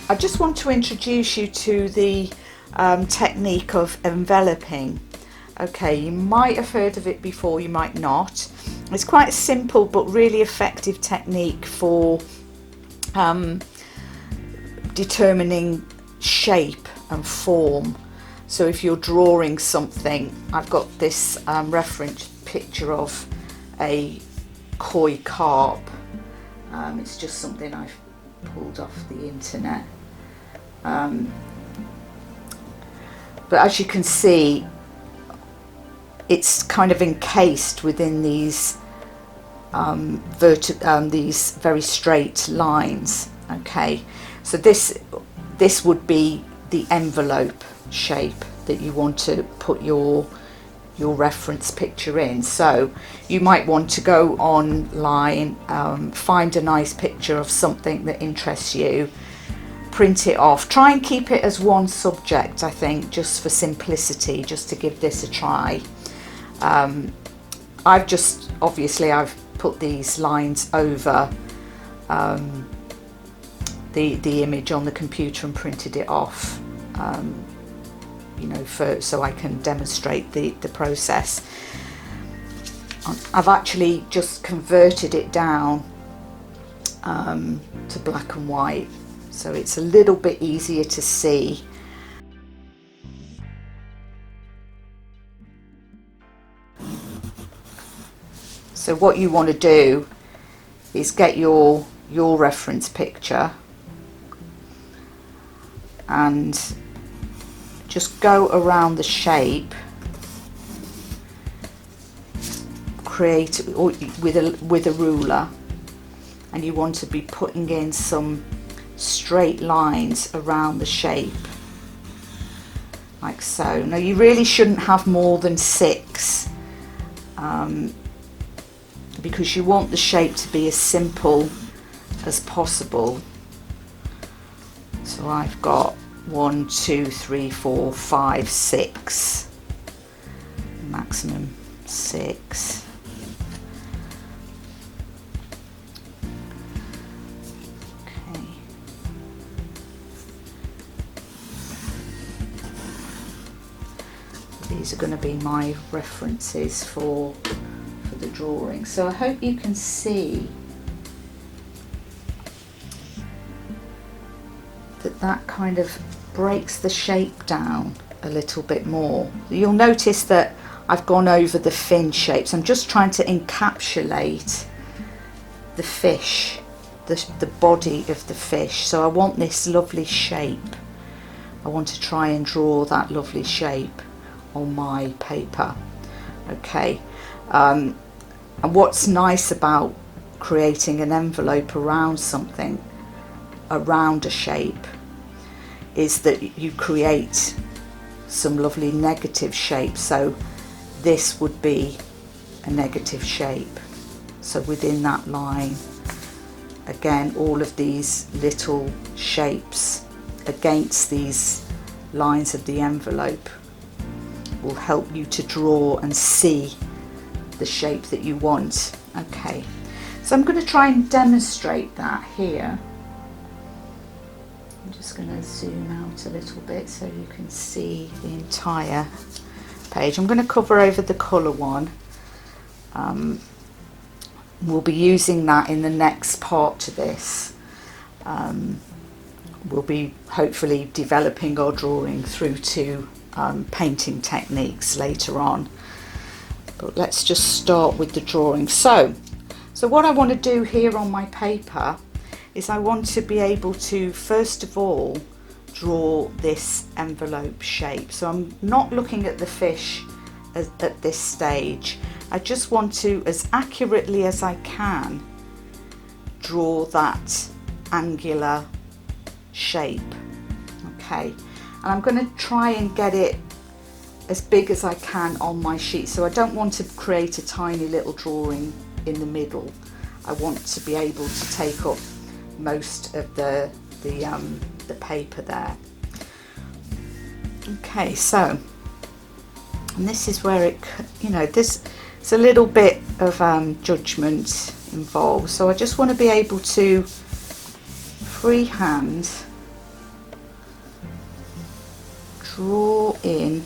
I just want to introduce you to the technique of enveloping. Okay, you might have heard of it before, you might not. It's quite a simple but really effective technique for determining shape and form. So if you're drawing something, I've got this reference picture of a Koi Carp. It's just something I've pulled off the internet. But as you can see, it's kind of encased within these these very straight lines. Okay, so this would be the envelope shape that you want to put your reference picture in. So you might want to go online, find a nice picture of something that interests you, print it off, try and keep it as one subject, I think, just for simplicity, just to give this a try. I've put these lines over the image on the computer and printed it off, so I can demonstrate the process. I've actually just converted it down to black and white, so it's a little bit easier to see. So what you want to do is get your reference picture and just go around the shape, create with a ruler, and you want to be putting in some straight lines around the shape, like so. Now you really shouldn't have more than 6, because you want the shape to be as simple as possible. So I've got 1, 2, 3, 4, 5, 6, maximum 6. Okay. These are going to be my references for the drawing. So I hope you can see that kind of breaks the shape down a little bit more. You'll notice that I've gone over the fin shapes. I'm just trying to encapsulate the fish, the body of the fish. So I want this lovely shape. I want to try and draw that lovely shape on my paper. Okay. And what's nice about creating an envelope around something, around a shape, is that you create some lovely negative shape. So this would be a negative shape. So within that line, again, all of these little shapes against these lines of the envelope will help you to draw and see the shape that you want. Okay, so I'm going to try and demonstrate that here. I'm just going to zoom out a little bit so you can see the entire page. I'm going to cover over the colour one. We'll be using that in the next part to this. We'll be hopefully developing our drawing through to painting techniques later on. But let's just start with the drawing. So what I want to do here on my paper is I want to be able to first of all draw this envelope shape. So I'm not looking at the fish at this stage. I just want to, as accurately as I can, draw that angular shape. Okay, and I'm going to try and get it as big as I can on my sheet. So I don't want to create a tiny little drawing in the middle. I want to be able to take up most of the paper there. Okay, so, and this is where it, this it's a little bit of judgment involved. So I just want to be able to freehand draw in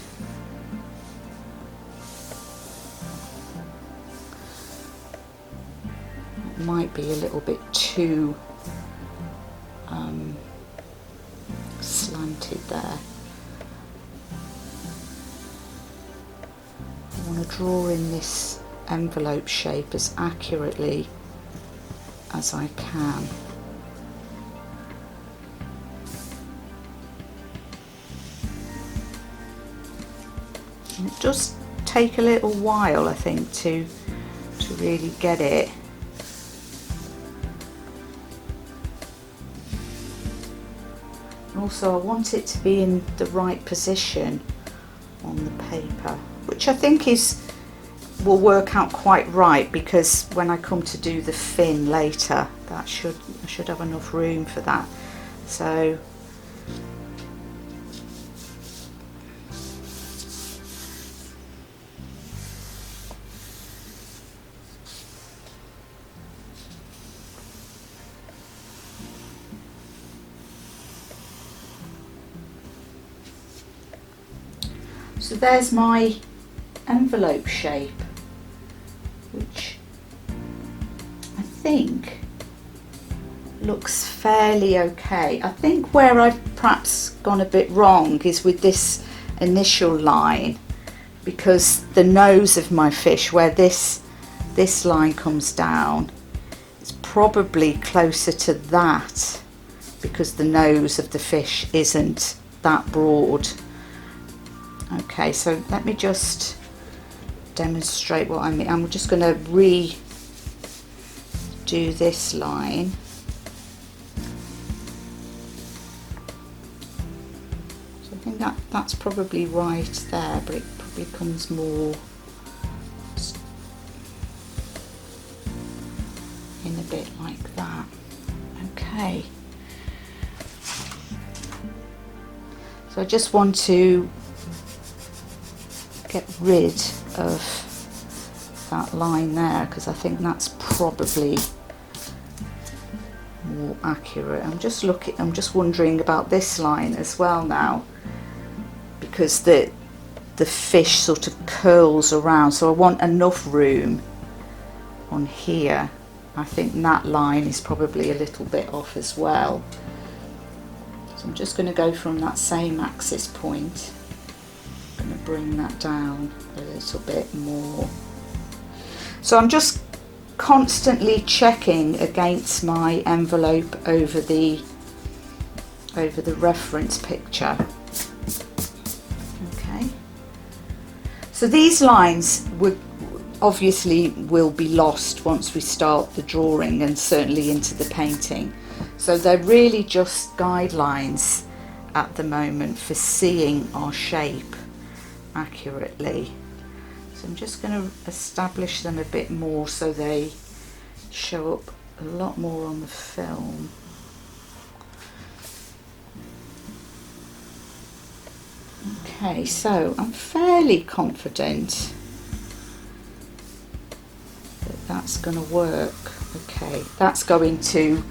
it might be a little bit too slanted there. I want to draw in this envelope shape as accurately as I can. And it does take a little while, I think, to really get it. And also I want it to be in the right position on the paper, which I think will work out quite right, because when I come to do the fin later, I should have enough room for that. So there's my envelope shape, which I think looks fairly okay. I think where I've perhaps gone a bit wrong is with this initial line, because the nose of my fish, where this line comes down, is probably closer to that, because the nose of the fish isn't that broad. Okay, so let me just demonstrate what I mean. I'm just going to redo this line. So I think that's probably right there, but it probably comes more in a bit like that. Okay. So I just want to get rid of that line there, because I think that's probably more accurate. I'm just wondering about this line as well now, because the fish sort of curls around, so I want enough room on here. I think that line is probably a little bit off as well. So I'm just going to go from that same axis point. Going to bring that down a little bit more. So I'm just constantly checking against my envelope over the reference picture. Okay. So these lines would obviously will be lost once we start the drawing, and certainly into the painting. So they're really just guidelines at the moment for seeing our shape accurately. So I'm just going to establish them a bit more so they show up a lot more on the film. Okay, so I'm fairly confident that that's going to work. Okay, that's going to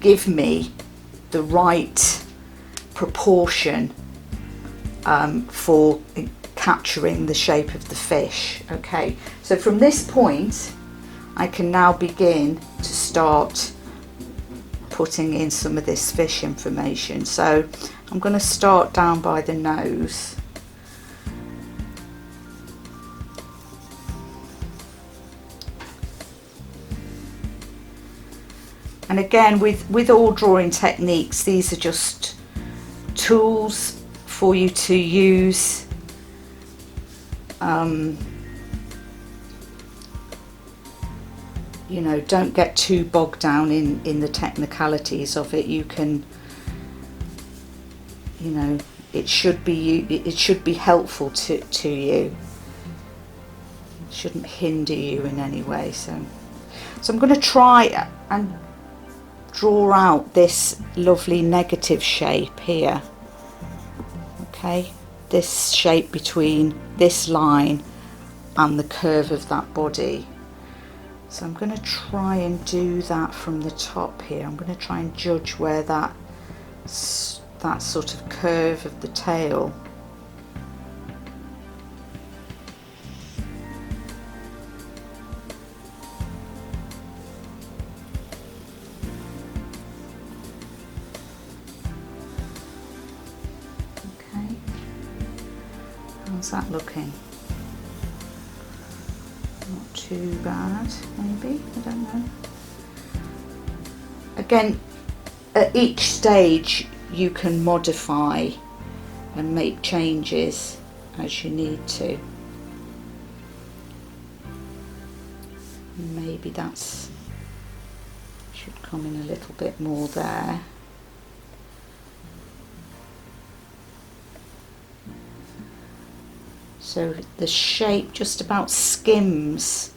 give me the right proportion for capturing the shape of the fish. Okay, so from this point I can now begin to start putting in some of this fish information. So I'm going to start down by the nose. And again, with all drawing techniques, these are just tools for you to use. You know, don't get too bogged down in the technicalities of it. You can, you know, it should be helpful to you. It shouldn't hinder you in any way. So I'm going to try and draw out this lovely negative shape here. Okay, this shape between this line and the curve of that body. So I'm going to try and do that from the top here. I'm going to try and judge where that sort of curve of the tail How's that looking? Not too bad, maybe, I don't know. Again, at each stage you can modify and make changes as you need to. Maybe that's should come in a little bit more there. So the shape just about skims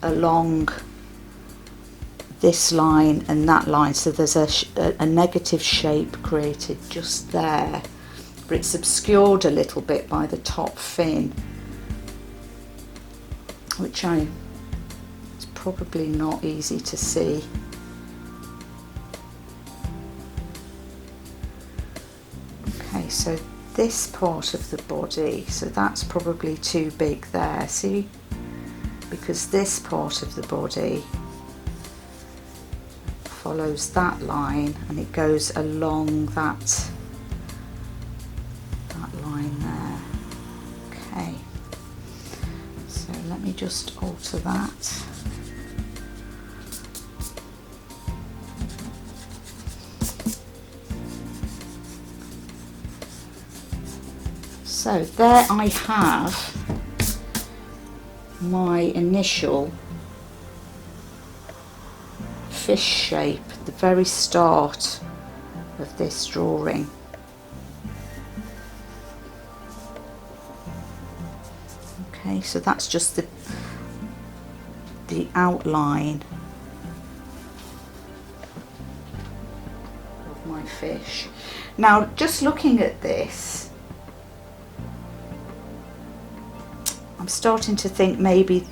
along this line and that line, so there's a negative shape created just there, but it's obscured a little bit by the top fin, which it's probably not easy to see. Okay, so this part of the body, so that's probably too big there, see, because this part of the body follows that line and it goes along that line there. Okay, so let me just alter that. So there I have my initial fish shape at the very start of this drawing. Okay, so that's just the outline of my fish. Now, just looking at this, I'm starting to think maybe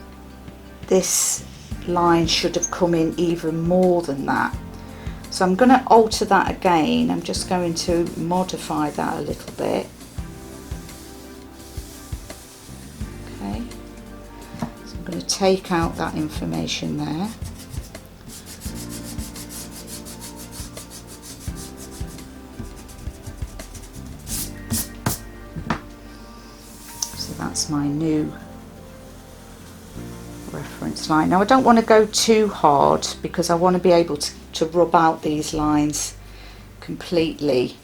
this line should have come in even more than that. So I'm going to alter that again. I'm just going to modify that a little bit. Okay, so I'm going to take out that information there. So that's my new reference line. Now I don't want to go too hard because I want to be able to rub out these lines completely,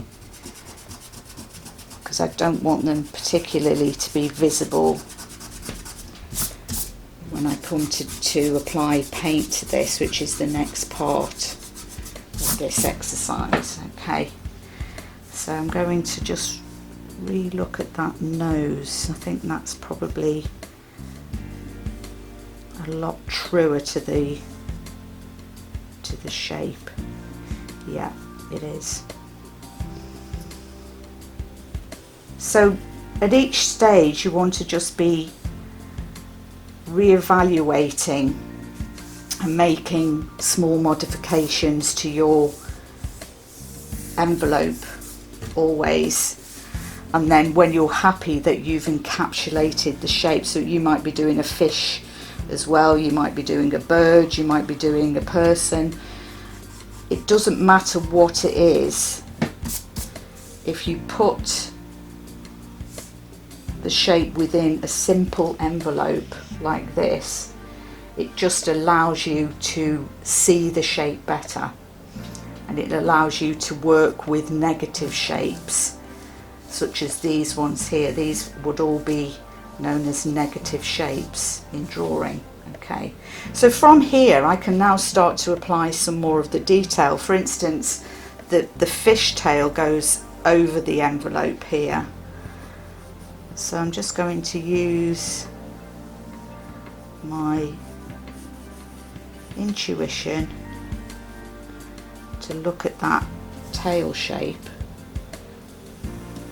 because I don't want them particularly to be visible when I come to apply paint to this, which is the next part of this exercise. Okay, so I'm going to just re-look at that nose. I think that's probably a lot truer to the shape. Yeah, it is. So at each stage you want to just be re-evaluating and making small modifications to your envelope always, and then when you're happy that you've encapsulated the shape, so you might be doing a fish as well, you might be doing a bird, you might be doing a person. It doesn't matter what it is. If you put the shape within a simple envelope like this, it just allows you to see the shape better, and it allows you to work with negative shapes such as these ones here. These would all be known as negative shapes in drawing. Okay, so from here I can now start to apply some more of the detail. For instance, the fish tail goes over the envelope here, so I'm just going to use my intuition to look at that tail shape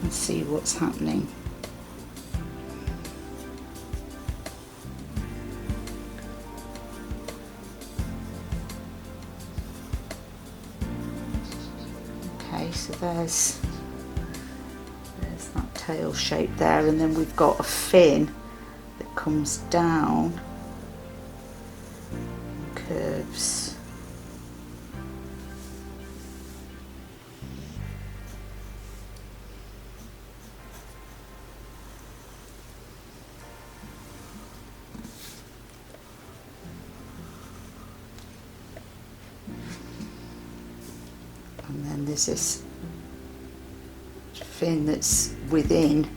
and see what's happening. Okay, so there's that tail shape there, and then we've got a fin that comes down, curves. there's this fin that's within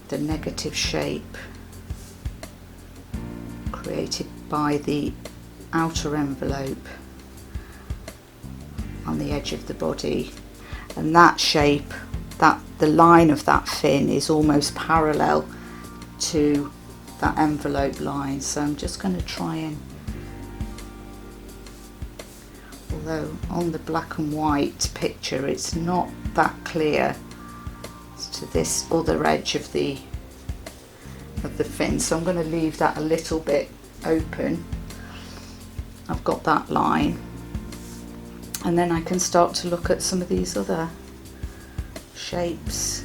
the negative shape created by the outer envelope on the edge of the body, and that shape, that the line of that fin is almost parallel to that envelope line. So I'm just going to try and, although on the black and white picture it's not that clear to this other edge of the fin, so I'm going to leave that a little bit open. I've got that line, and then I can start to look at some of these other shapes.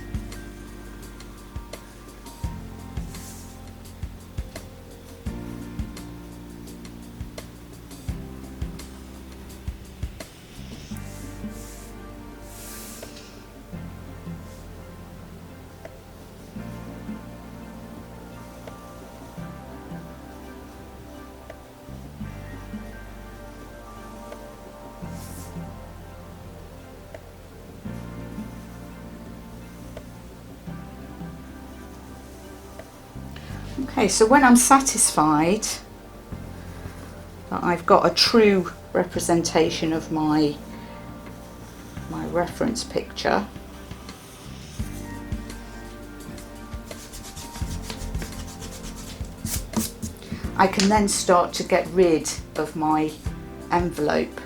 Okay, so when I'm satisfied that I've got a true representation of my reference picture, I can then start to get rid of my envelope.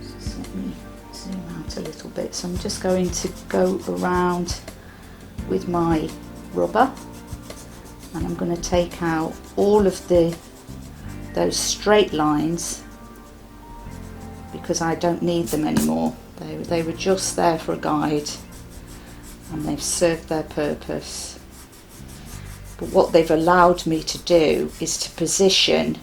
So let me zoom out a little bit. So I'm just going to go around with my rubber, and I'm going to take out all of those straight lines because I don't need them anymore. They were just there for a guide and they've served their purpose. But what they've allowed me to do is to position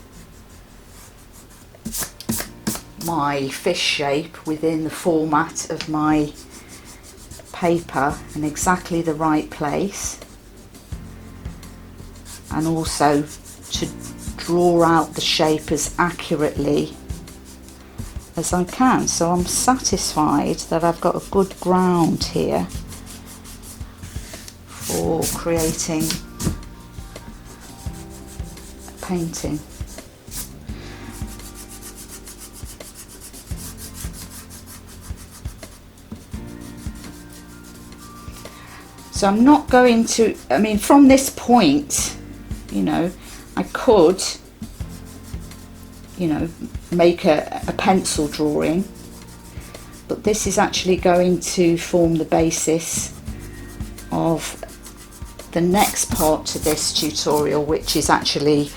my fish shape within the format of my paper in exactly the right place, and also to draw out the shape as accurately as I can. So I'm satisfied that I've got a good ground here for creating a painting. So I'm not going to, I mean, from this point, you know, I could, you know, make a pencil drawing, but this is actually going to form the basis of the next part to this tutorial, which is actually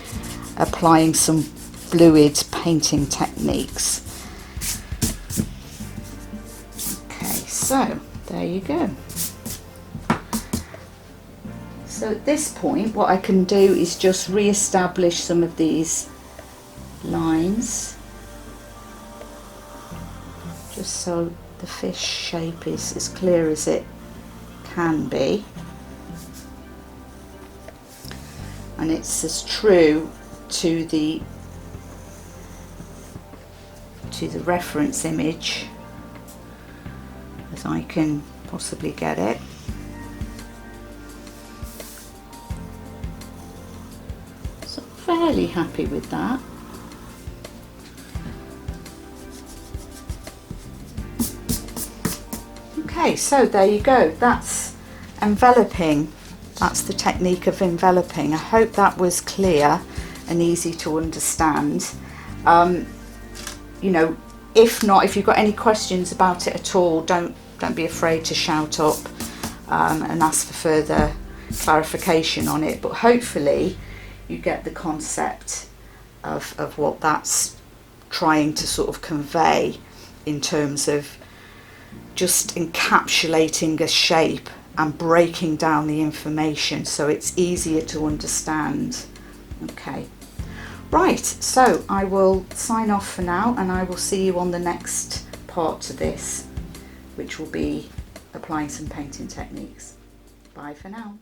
applying some fluid painting techniques. Okay, so there you go. So at this point what I can do is just re-establish some of these lines, just so the fish shape is as clear as it can be, and it's as true to the reference image as I can possibly get it. Fairly happy with that. Okay, so there you go. That's enveloping. That's the technique of enveloping. I hope that was clear and easy to understand. You know, if not, if you've got any questions about it at all, don't be afraid to shout up and ask for further clarification on it. But hopefully you get the concept of what that's trying to sort of convey in terms of just encapsulating a shape and breaking down the information so it's easier to understand. Okay, right, so I will sign off for now, and I will see you on the next part to this, which will be applying some painting techniques. Bye for now.